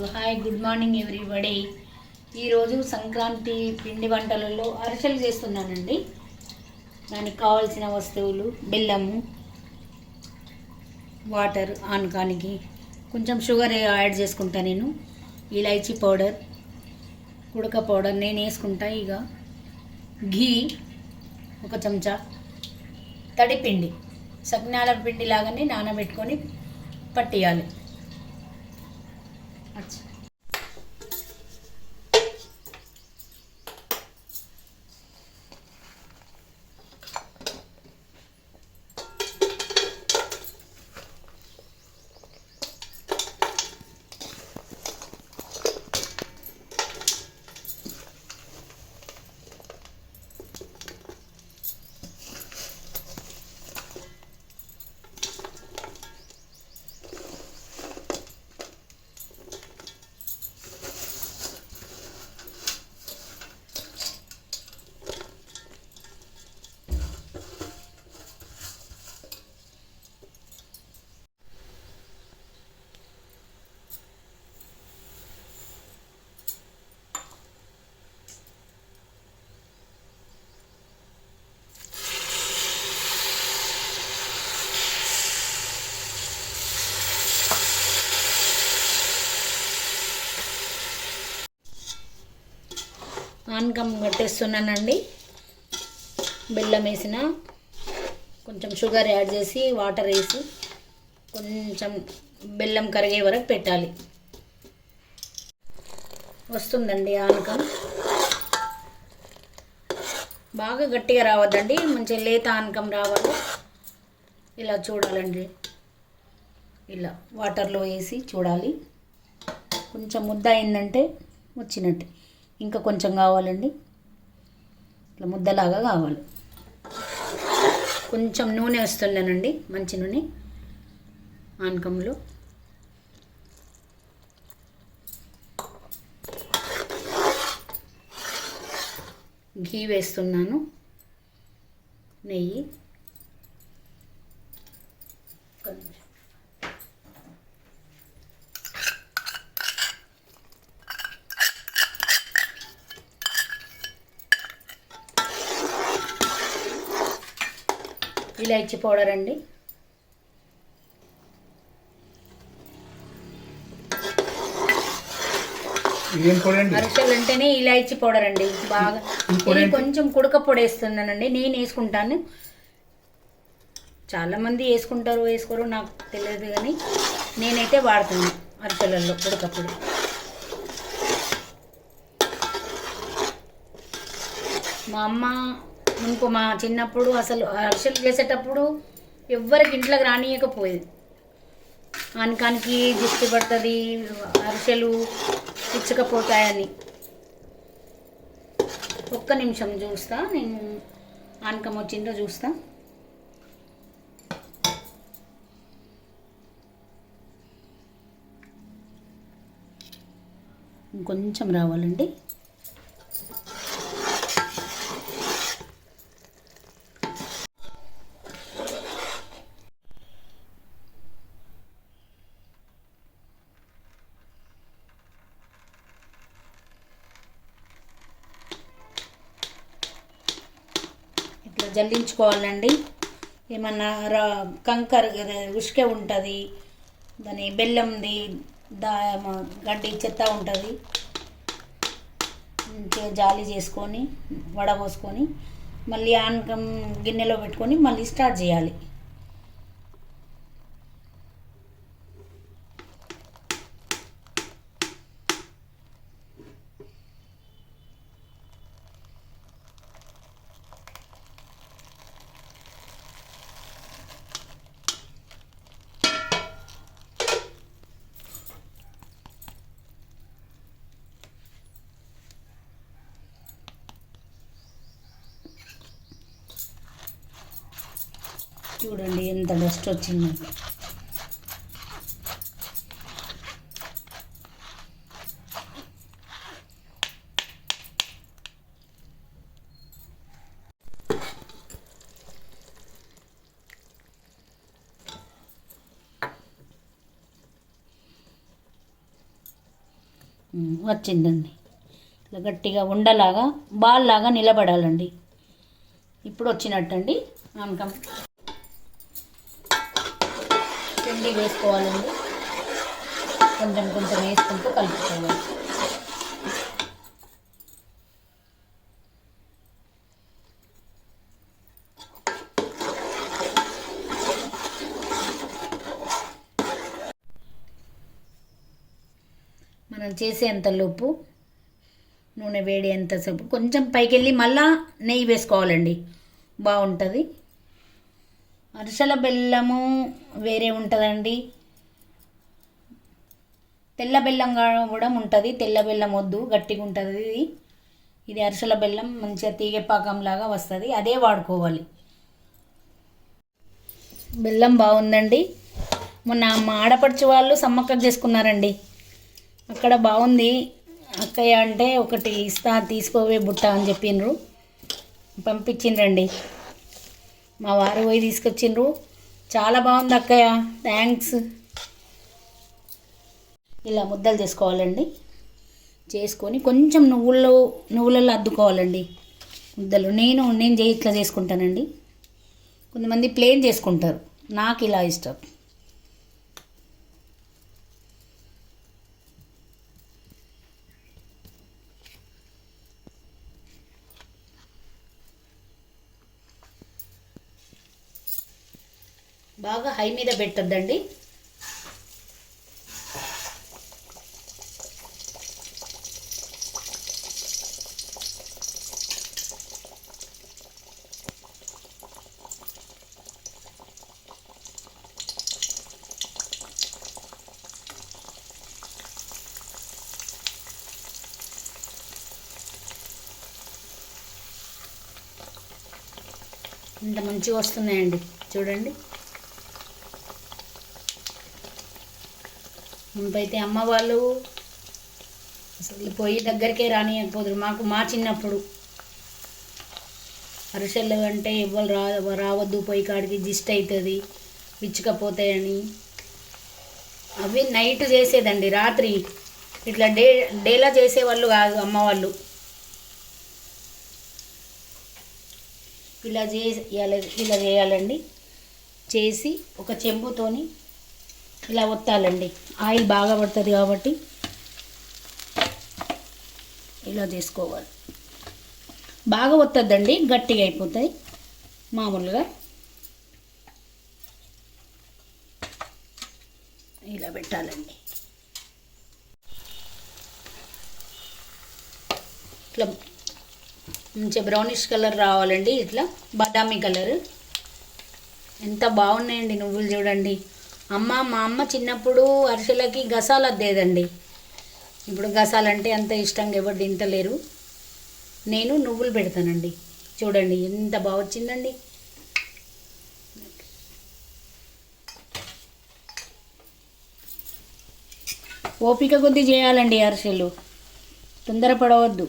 Hi, good morning everybody. ఈరోజు సంక్రాంతి పిండి వంటలలో అరిసెలు చేస్తున్నానండి. దానికి కావాల్సిన వస్తువులు బెల్లము, వాటర్, ఆనకానికి కొంచెం షుగర్ యాడ్ చేసుకుంటా. నేను ఇలైచీ పౌడర్, ఉడక పౌడర్ నేను వేసుకుంటా. ఇక ఘీ ఒక చెంచా, తడిపిండి సగ్నాల పిండి లాగానే నానబెట్టుకొని పట్టేయాలి. ఆనకం కట్టేస్తున్నానండి. బెల్లం వేసిన, కొంచెం షుగర్ యాడ్ చేసి, వాటర్ వేసి కొంచెం బెల్లం కరిగే వరకు పెట్టాలి. వస్తుందండి ఆనకం. బాగా గట్టిగా రావద్దండి, మంచిగా లేత ఆనకం రావాలి. ఇలా చూడాలండి, ఇలా వాటర్లో వేసి చూడాలి. కొంచెం ముద్ద అయిందంటే వచ్చినట్టు. ఇంకా కొంచెం కావాలండి, ఇట్లా ముద్దలాగా కావాలి. కొంచెం నూనె వేస్తున్నానండి, మంచి నూనె ఆనకంలో. ఘీ వేస్తున్నాను, నెయ్యి, ఇలాచీ పౌడర్ అండి. అరిసెలు అంటేనే ఇలాచీ పౌడర్ అండి. బాగా కొంచెం కుడక పొడి వేస్తున్నానండి, నేను వేసుకుంటాను. చాలామంది వేసుకుంటారు, వేసుకోరు, నాకు తెలియదు, కానీ నేనైతే వాడుతున్నాను అరిసెలలో కుడక పొడి. మా అమ్మ మా చిన్నప్పుడు అసలు అరిసెలు చేసేటప్పుడు ఎవ్వరికి ఇంట్లోకి రానియకపోయేది. ఆనకానికి దిష్టి పడుతుంది, అరిసెలు ఇచ్చకపోతాయని. ఒక్క నిమిషం చూస్తా, నేను ఆనకం వచ్చిందో చూస్తా. ఇంకొంచెం రావాలండి. ఇట్లా జల్లించుకోవాలండి. ఏమన్నా కంకర ఉసుక ఉంటుంది, దాని బెల్లంది గడ్డి చెత్త ఉంటుంది. మంచిగా జాలి చేసుకొని వడపోసుకొని మళ్ళీ ఆనకం గిన్నెలో పెట్టుకొని మళ్ళీ స్టార్ట్ చేయాలి. చూడండి ఎంత డస్ట్ వచ్చింది. వచ్చిందండి. ఇట్లా గట్టిగా ఉండలాగా బాల్ లాగా నిలబడాలండి. ఇప్పుడు వచ్చినట్టండి. ఆనకం పిండి వేసుకోవాలండి. కొంచెం కొంచెం వేసుకుంటూ కలుపుకోవాలి. మనం చేసేంతలోపు నూనె వేడి ఎంతసేపు కొంచెం పైకి వెళ్ళి మళ్ళా నెయ్యి వేసుకోవాలండి, బాగుంటుంది. అరిసెల బెల్లము వేరే ఉంటుందండి, తెల్ల బెల్లం కూడా ఉంటుంది. తెల్ల బెల్లం వద్దు, గట్టిగా ఉంటుంది ఇది. ఇది అరిసెల బెల్లం మంచిగా తీగె పాకంలాగా వస్తుంది, అదే వాడుకోవాలి. బెల్లం బాగుందండి. మొన్న మా ఆడపడుచు వాళ్ళు సమ్మక్కకు చేసుకున్నారండి. అక్కడ బాగుంది అక్కయ్య అంటే ఒకటి ఇస్తా తీసుకోవే బుట్ట అని చెప్పిండ్రు, పంపించిండ్రండి. మా వారు పోయి తీసుకొచ్చిండ్రు. చాలా బాగుంది అక్కయ్య, థ్యాంక్స్. ఇలా ముద్దలు చేసుకోవాలండి. చేసుకొని కొంచెం నువ్వులలో అద్దుకోవాలండి ముద్దలు. నేను ఇట్లా చేసుకుంటానండి. కొంతమంది ప్లేన్ చేసుకుంటారు, నాకు ఇలా ఇష్టం. బాగా హై మీద పెట్టొద్దండి. ఇంత మంచిగా వస్తున్నాయండి చూడండి. ముందైతే అమ్మ వాళ్ళు అసలు పొయ్యి దగ్గరికే రానియకపోదురు. మా చిన్నప్పుడు అరిసెలు అంటే ఎవ్వరు రావద్దు, పొయ్యి కాడికి జిస్ట్ అవుతుంది, పిచ్చుకపోతాయని. అవి నైట్ చేసేదండి, రాత్రి ఇట్లా డేలా చేసేవాళ్ళు కాదు అమ్మ వాళ్ళు. ఇలా చేయాలండి. చేసి ఒక చెంబుతోని ఇలా ఒత్తాలండి. ఆయిల్ బాగా పడుతుంది కాబట్టి ఇలా చేసుకోవాలి. బాగా ఒత్తద్దండి, గట్టిగా అయిపోతాయి. మామూలుగా ఇలా పెట్టాలండి. ఇట్లా మంచిగా బ్రౌనిష్ కలర్ రావాలండి, ఇట్లా బాదామి కలర్. ఎంత బాగున్నాయండి నువ్వులు చూడండి. మా అమ్మ చిన్నప్పుడు అరిసెలకి గసాలు అద్దేదండి. ఇప్పుడు గసాలంటే అంత ఇష్టంగా ఎవరు తింటలేరు. నేను నువ్వులు పెడతానండి. చూడండి ఎంత బాగా వచ్చిందండి. ఓపిక కొద్దీ చేయాలండి అరిసెలు, తొందరపడవద్దు.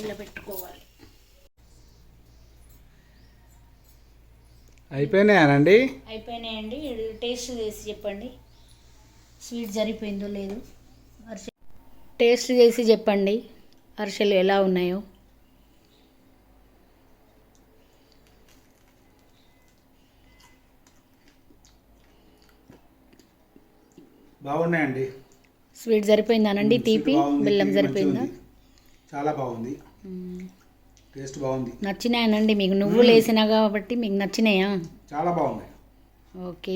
ఇలా పెట్టుకోవాలి. అయిపోయినాయానండి? అయిపోయినాయండి. టేస్ట్ చేసి చెప్పండి, స్వీట్ సరిపోయిందో లేదు. అరిసె టేస్ట్ చేసి చెప్పండి అరిసెలు ఎలా ఉన్నాయో. బాగున్నాయండి. స్వీట్ సరిపోయిందానండి? తీపి బెల్లం సరిపోయిందా? చాలా బాగుంది, టేస్ట్ బాగుంది. నచ్చినాయనండి మీకు? నువ్వులు వేసినా కాబట్టి మీకు నచ్చినాయా? చాలా బాగున్నాయి. ఓకే.